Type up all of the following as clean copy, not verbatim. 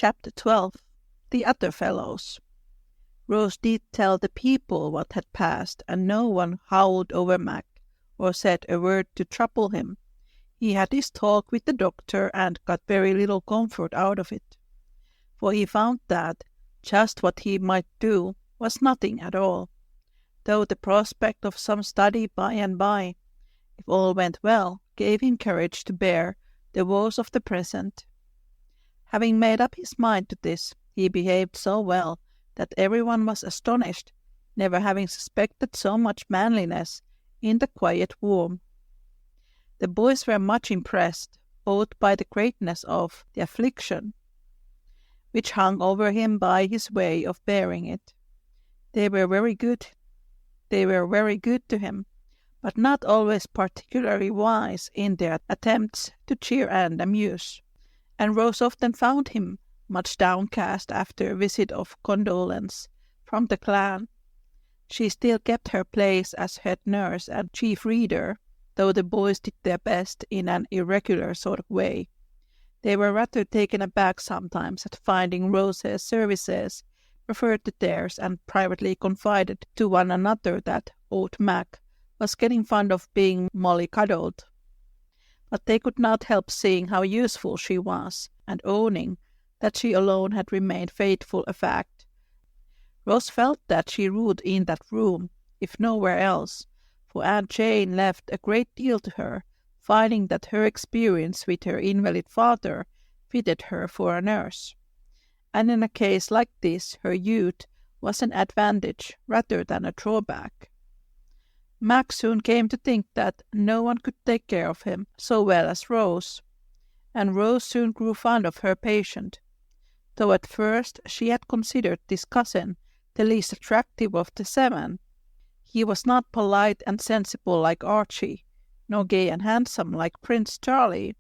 Chapter 12. The Other Fellows. Rose did tell the people what had passed, and no one howled over Mac or said a word to trouble him. He had his talk with the doctor and got very little comfort out of it, for he found that just what he might do was nothing at all, though the prospect of some study by and by, if all went well, gave him courage to bear the woes of the present. Having made up his mind to this, he behaved so well that everyone was astonished, never having suspected so much manliness in the quiet womb. The boys were much impressed, both by the greatness of the affliction, which hung over him by his way of bearing it. They were very good to him, but not always particularly wise in their attempts to cheer and amuse, and Rose often found him much downcast after a visit of condolence from the clan. She still kept her place as head nurse and chief reader, though the boys did their best in an irregular sort of way. They were rather taken aback sometimes at finding Rose's services referred to theirs, and privately confided to one another that old Mac was getting fond of being mollycoddled. But they could not help seeing how useful she was, and owning that she alone had remained faithful a fact. Rose felt that she ruled in that room, if nowhere else, for Aunt Jane left a great deal to her, finding that her experience with her invalid father fitted her for a nurse. And in a case like this, her youth was an advantage rather than a drawback. Mac soon came to think that no one could take care of him so well as Rose, and Rose soon grew fond of her patient, though at first she had considered this cousin the least attractive of the seven. He was not polite and sensible like Archie, nor gay and handsome like Prince Charlie,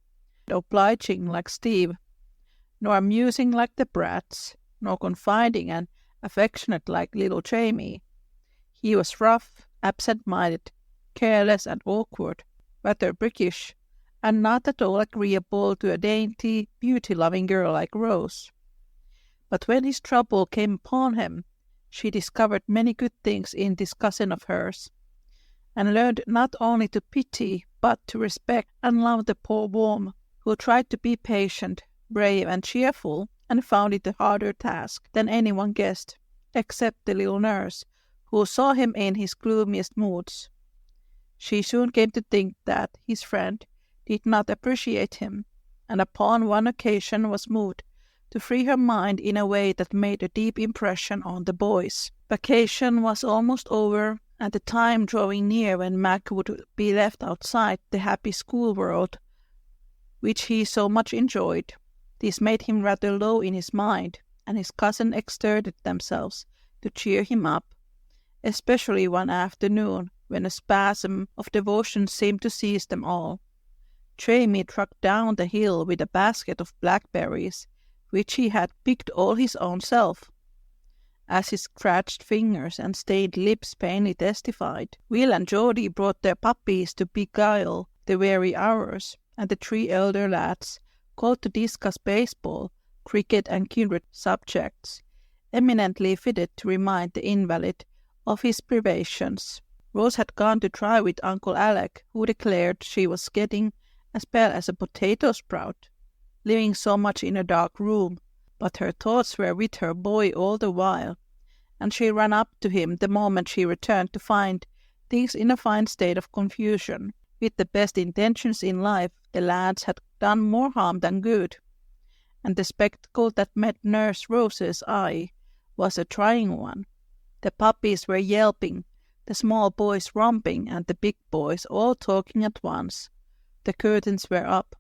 nor obliging like Steve, nor amusing like the brats, nor confiding and affectionate like little Jamie. He was rough, absent-minded, careless and awkward, rather brickish, and not at all agreeable to a dainty, beauty-loving girl like Rose. But when his trouble came upon him, she discovered many good things in this cousin of hers, and learned not only to pity, but to respect and love the poor worm, who tried to be patient, brave and cheerful, and found it a harder task than anyone guessed, except the little nurse, who saw him in his gloomiest moods. She soon came to think that his friend did not appreciate him, and upon one occasion was moved to free her mind in a way that made a deep impression on the boys. Vacation was almost over, and the time drawing near when Mac would be left outside the happy school world which he so much enjoyed. This made him rather low in his mind, and his cousin exerted themselves to cheer him up, especially one afternoon when a spasm of devotion seemed to seize them all. Jamie trucked down the hill with a basket of blackberries, which he had picked all his own self, as his scratched fingers and stained lips plainly testified. Will and Geordie brought their puppies to beguile the weary hours, and the three elder lads called to discuss baseball, cricket and kindred subjects, eminently fitted to remind the invalid of his privations. Rose had gone to try with Uncle Alec, who declared she was getting as pale as a potato sprout, living so much in a dark room, but her thoughts were with her boy all the while, and she ran up to him the moment she returned to find things in a fine state of confusion. With the best intentions in life, the lads had done more harm than good, and the spectacle that met Nurse Rose's eye was a trying one. The puppies were yelping, the small boys romping, and the big boys all talking at once. The curtains were up,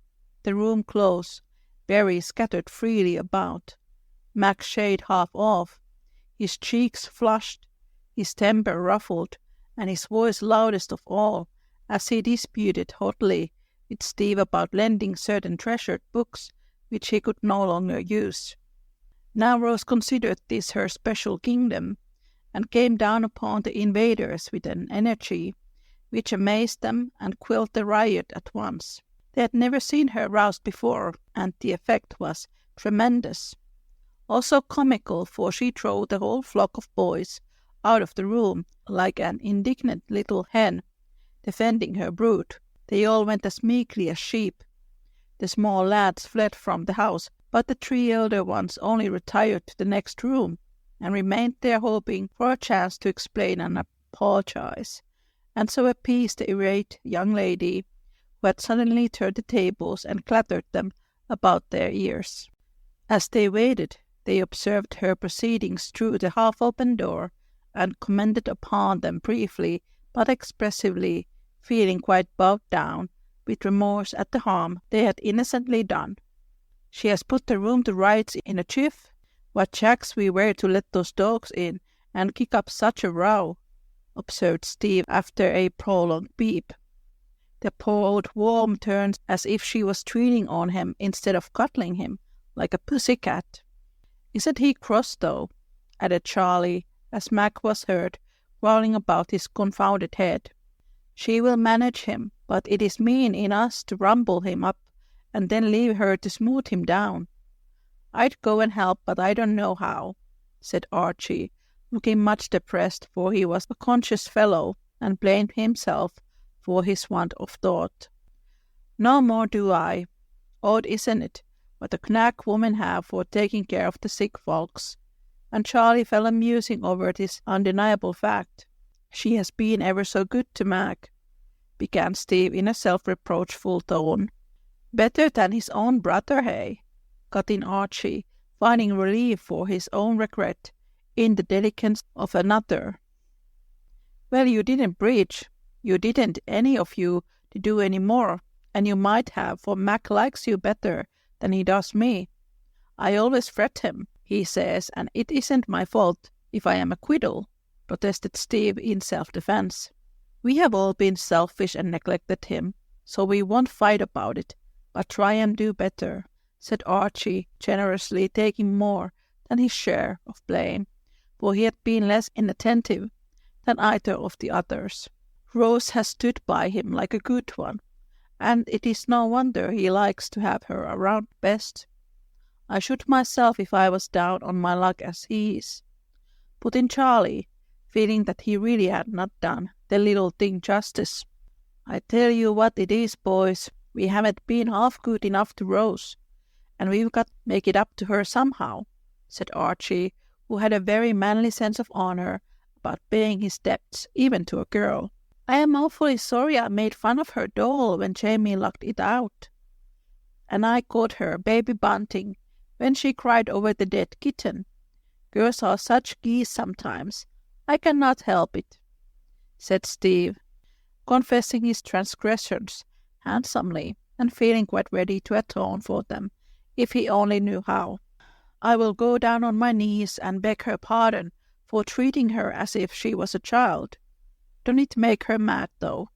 the room close, berries scattered freely about, Mac's shade half off, his cheeks flushed, his temper ruffled, and his voice loudest of all, as he disputed hotly with Steve about lending certain treasured books which he could no longer use. Now Rose considered this her special kingdom, and came down upon the invaders with an energy which amazed them and quelled the riot at once. They had never seen her roused before, and the effect was tremendous. Also comical, for she drove the whole flock of boys out of the room like an indignant little hen defending her brood. They all went as meekly as sheep. The small lads fled from the house, but the 3 elder ones only retired to the next room and remained there hoping for a chance to explain and apologize, and so appease the irate young lady who had suddenly turned the tables and clattered them about their ears. As they waited, they observed her proceedings through the half-open door and commented upon them briefly but expressively, feeling quite bowed down with remorse at the harm they had innocently done. "She has put the room to rights in a jiff. What jacks we were to let those dogs in and kick up such a row," observed Steve after a prolonged beep. The poor old worm turned as if she was treating on him instead of cuddling him like a pussy-cat. "Isn't he cross, though?" added Charlie, as Mac was heard rolling about his confounded head. "She will manage him, but it is mean in us to rumble him up and then leave her to smooth him down." "I'd go and help, but I don't know how," said Archie, looking much depressed, for he was a conscious fellow and blamed himself for his want of thought. "No more do I. Odd, isn't it, what a knack women have for taking care of the sick folks?" And Charlie fell a musing over this undeniable fact. "She has been ever so good to Mac," began Steve in a self-reproachful tone. "Better than his own brother, hey?" cut in Archie, finding relief for his own regret in the delicance of another. "Well, you didn't breach. You didn't, any of you, to do any more, and you might have, for Mac likes you better than he does me. I always fret him, he says, and it isn't my fault if I am a quiddle," protested Steve in self-defense. "We have all been selfish and neglected him, so we won't fight about it, but try and do better," said Archie, generously taking more than his share of blame, for he had been less inattentive than either of the others. "Rose has stood by him like a good one, and it is no wonder he likes to have her around best. I should myself if I was down on my luck as he is," put in Charlie, feeling that he really had not done the little thing justice. "I tell you what it is, boys, we haven't been half good enough to Rose, and we've got to make it up to her somehow," said Archie, who had a very manly sense of honor about paying his debts, even to a girl. "I am awfully sorry I made fun of her doll when Jamie locked it out. And I caught her baby bunting when she cried over the dead kitten. Girls are such geese sometimes. I cannot help it," said Steve, confessing his transgressions handsomely and feeling quite ready to atone for them if he only knew how. "I will go down on my knees and beg her pardon for treating her as if she was a child. Don't it make her mad, though?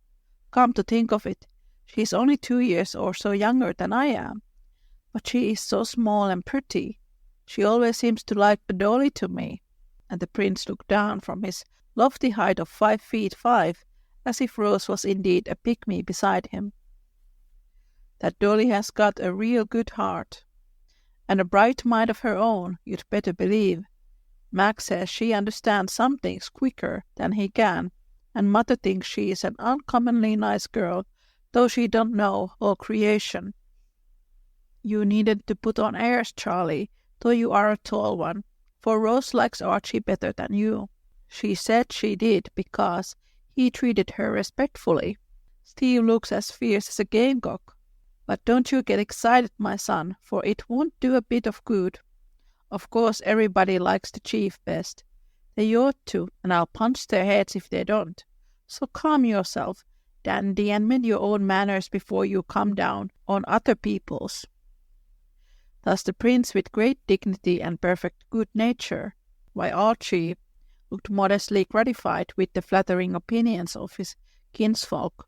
Come to think of it, she is only 2 years or so younger than I am, but she is so small and pretty. She always seems to like a dolly to me," and the prince looked down from his lofty height of 5'5" as if Rose was indeed a pygmy beside him. "That dolly has got a real good heart, and a bright mind of her own, you'd better believe. Mac says she understands some things quicker than he can, and Mother thinks she is an uncommonly nice girl, though she don't know all creation." "You needn't to put on airs, Charlie, though you are a tall one, for Rose likes Archie better than you. She said she did because he treated her respectfully. Steve looks as fierce as a gamecock. But don't you get excited, my son, for it won't do a bit of good. Of course everybody likes the chief best. They ought to, and I'll punch their heads if they don't. So calm yourself, dandy, and mend your own manners before you come down on other people's." Thus the prince with great dignity and perfect good nature, while Archie looked modestly gratified with the flattering opinions of his kinsfolk,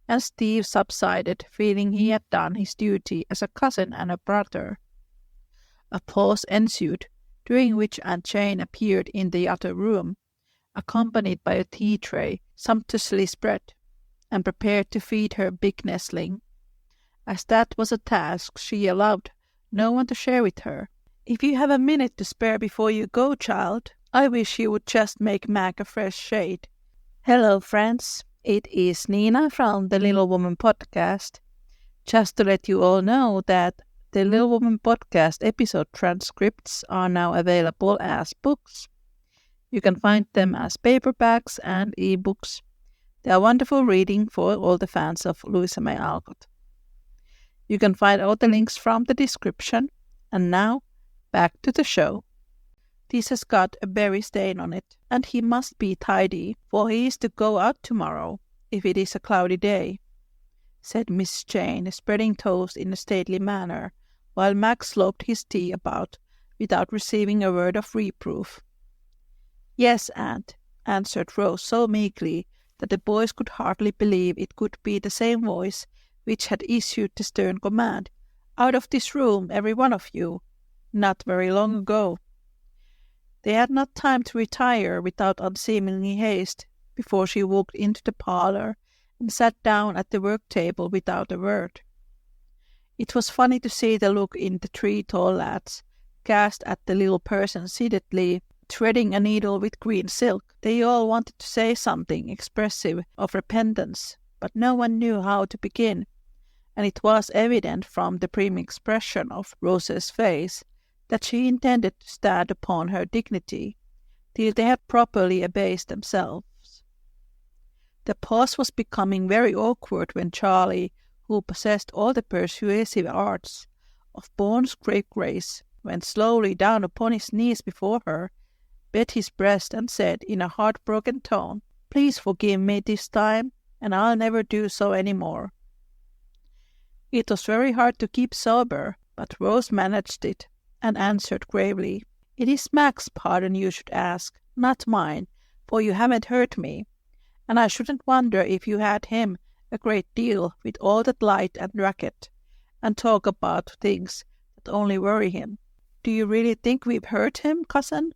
and Steve subsided, feeling he had done his duty as a cousin and a brother. A pause ensued, during which Aunt Jane appeared in the other room, accompanied by a tea-tray sumptuously spread, and prepared to feed her big nestling. As that was a task she allowed no one to share with her, If you have a minute to spare before you go, child, I wish you would just make Mac a fresh shade. Hello, friends. It is Niina from the Little Woman podcast. Just to let you all know that the Little Woman podcast episode transcripts are now available as books. You can find them as paperbacks and ebooks. They are wonderful reading for all the fans of Louisa May Alcott. You can find all the links from the description. And now, back to the show. This has got a berry stain on it, and he must be tidy, for he is to go out tomorrow, if it is a cloudy day, said Miss Jane, spreading toast in a stately manner, while Max sloped his tea about without receiving a word of reproof. Yes, Aunt, answered Rose so meekly that the boys could hardly believe it could be the same voice which had issued the stern command, "Out of this room, every one of you," not very long ago. They had not time to retire without unseemly haste before she walked into the parlour and sat down at the work-table without a word. It was funny to see the look in the three tall lads cast at the little person sedately threading a needle with green silk. They all wanted to say something expressive of repentance, but no one knew how to begin, and it was evident from the prim expression of Rose's face that she intended to stand upon her dignity till they had properly abased themselves. The pause was becoming very awkward when Charlie, who possessed all the persuasive arts of born scapegrace, went slowly down upon his knees before her, bit his breast, and said in a heartbroken tone, "Please forgive me this time, and I'll never do so any more." It was very hard to keep sober, but Rose managed it, and answered gravely, "It is Mac's pardon you should ask, not mine, for you haven't hurt me, and I shouldn't wonder if you had him a great deal with all that light and racket, and talk about things that only worry him." "Do you really think we've hurt him, cousin?"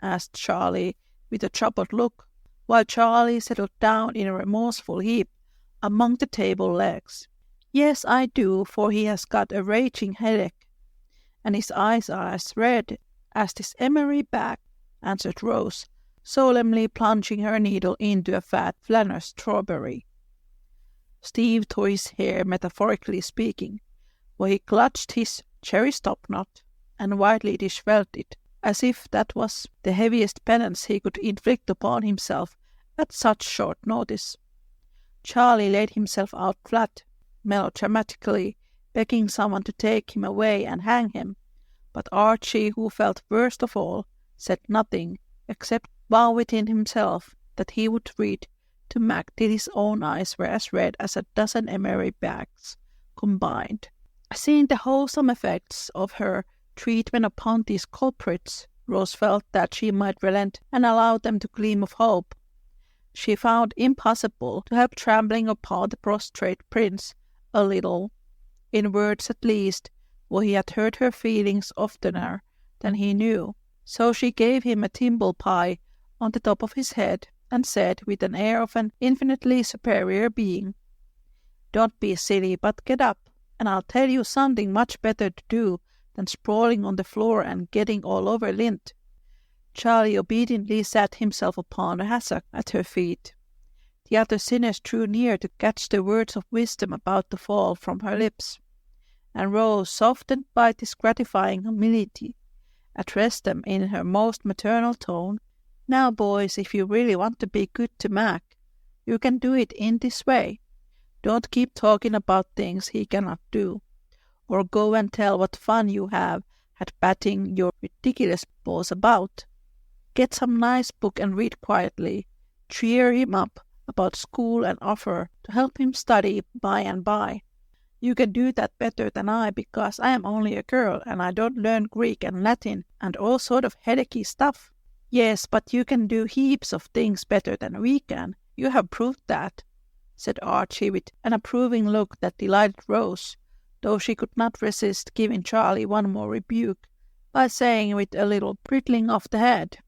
asked Charlie, with a troubled look, while Charlie settled down in a remorseful heap among the table legs. "Yes, I do, for he has got a raging headache, and his eyes are as red as this emery back," answered Rose, solemnly plunging her needle into a fat Flanders strawberry. Steve tore his hair, metaphorically speaking, for he clutched his cherry stopknot and widely disheveled it, as if that was the heaviest penance he could inflict upon himself at such short notice. Charlie laid himself out flat, melodramatically, begging someone to take him away and hang him, but Archie, who felt worst of all, said nothing, except vow within himself that he would read to Mac till his own eyes were as red as a dozen emery bags combined. Seeing the wholesome effects of her treatment upon these culprits, Rose felt that she might relent and allow them to gleam of hope. She found impossible to help trembling upon the prostrate prince a little, in words at least, for he had hurt her feelings oftener than he knew. So she gave him a thimble pie on the top of his head, and said with an air of an infinitely superior being, "Don't be silly, but get up, and I'll tell you something much better to do than sprawling on the floor and getting all over lint." Charlie obediently sat himself upon a hassock at her feet. The other sinners drew near to catch the words of wisdom about to fall from her lips, and Rose, softened by this gratifying humility, addressed them in her most maternal tone. "Now, boys, if you really want to be good to Mac, you can do it in this way. Don't keep talking about things he cannot do, or go and tell what fun you have had batting your ridiculous balls about. Get some nice book and read quietly. Cheer him up about school and offer to help him study by and by. You can do that better than I, because I am only a girl and I don't learn Greek and Latin and all sort of headachy stuff." "Yes, but you can do heaps of things better than we can. You have proved that," said Archie with an approving look that delighted Rose, though she could not resist giving Charlie one more rebuke by saying with a little brittling of the head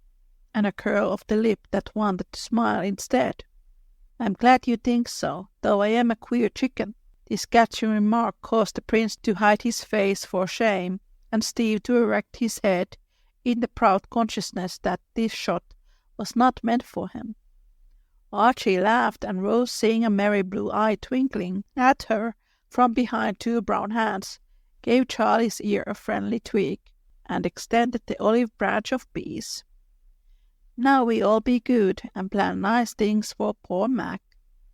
and a curl of the lip that wanted to smile instead, "I'm glad you think so, though I am a queer chicken." This catching remark caused the prince to hide his face for shame, and Steve to erect his head in the proud consciousness that this shot was not meant for him. Archie laughed, and Rose, seeing a merry blue eye twinkling at her from behind two brown hands, gave Charlie's ear a friendly tweak and extended the olive branch of peace. "Now we all be good and plan nice things for poor Mac,"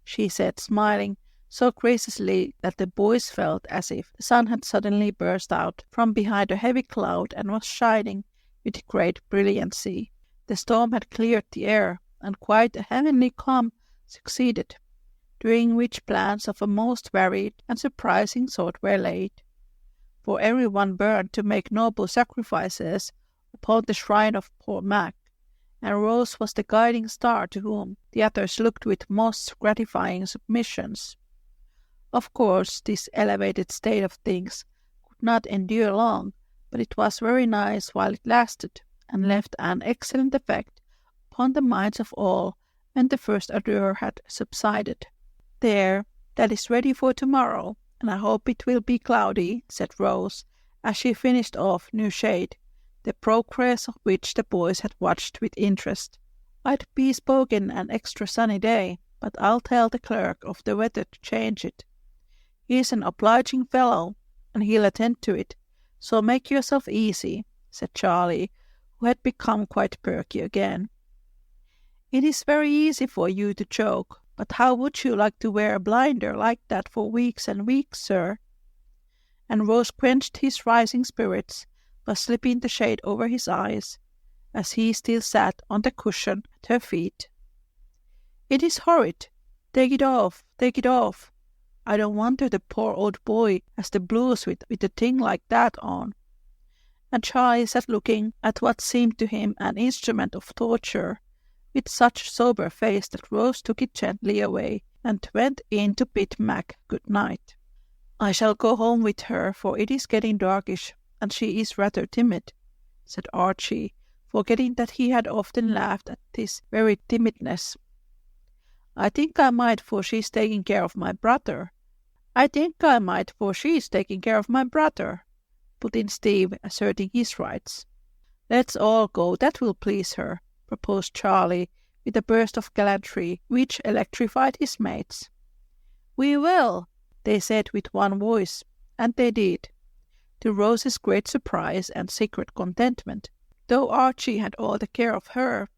she said, smiling so graciously that the boys felt as if the sun had suddenly burst out from behind a heavy cloud and was shining with great brilliancy. The storm had cleared the air, and quite a heavenly calm succeeded, during which plans of a most varied and surprising sort were laid. For everyone burned to make noble sacrifices upon the shrine of poor Mac, and Rose was the guiding star to whom the others looked with most gratifying submissions. Of course, this elevated state of things could not endure long, but it was very nice while it lasted, and left an excellent effect upon the minds of all when the first ardor had subsided. "There, that is ready for tomorrow, and I hope it will be cloudy," said Rose, as she finished off new shade, the progress of which the boys had watched with interest. "I'd bespoken an extra sunny day, but I'll tell the clerk of the weather to change it. He's an obliging fellow, and he'll attend to it, so make yourself easy," said Charlie, who had become quite perky again. "It is very easy for you to joke, but how would you like to wear a blinder like that for weeks and weeks, sir?" And Rose quenched his rising spirits by slipping the shade over his eyes, as he still sat on the cushion at her feet. "It is horrid. Take it off, take it off. I don't wonder the poor old boy has the blues with a thing like that on." And Charlie sat looking at what seemed to him an instrument of torture, with such sober face that Rose took it gently away and went in to bid Mac good night. "I shall go home with her, for it is getting darkish, and she is rather timid," said Archie, forgetting that he had often laughed at this very timidness. "I think I might, for she's taking care of my brother." "I think I might, for she's taking care of my brother," put in Steve, asserting his rights. "Let's all go, that will please her," proposed Charlie, with a burst of gallantry which electrified his mates. "We will," they said with one voice, and they did, to Rose's great surprise and secret contentment, though Archie had all the care of her,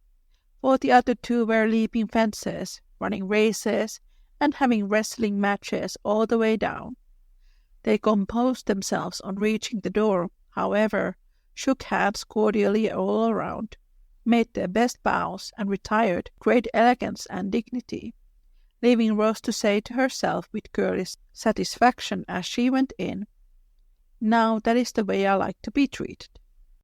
for the other two were leaping fences, running races, and having wrestling matches all the way down. They composed themselves on reaching the door, however, shook hands cordially all around, made their best bows, and retired with great elegance and dignity, leaving Rose to say to herself with girlish satisfaction as she went in, "Now that is the way I like to be treated."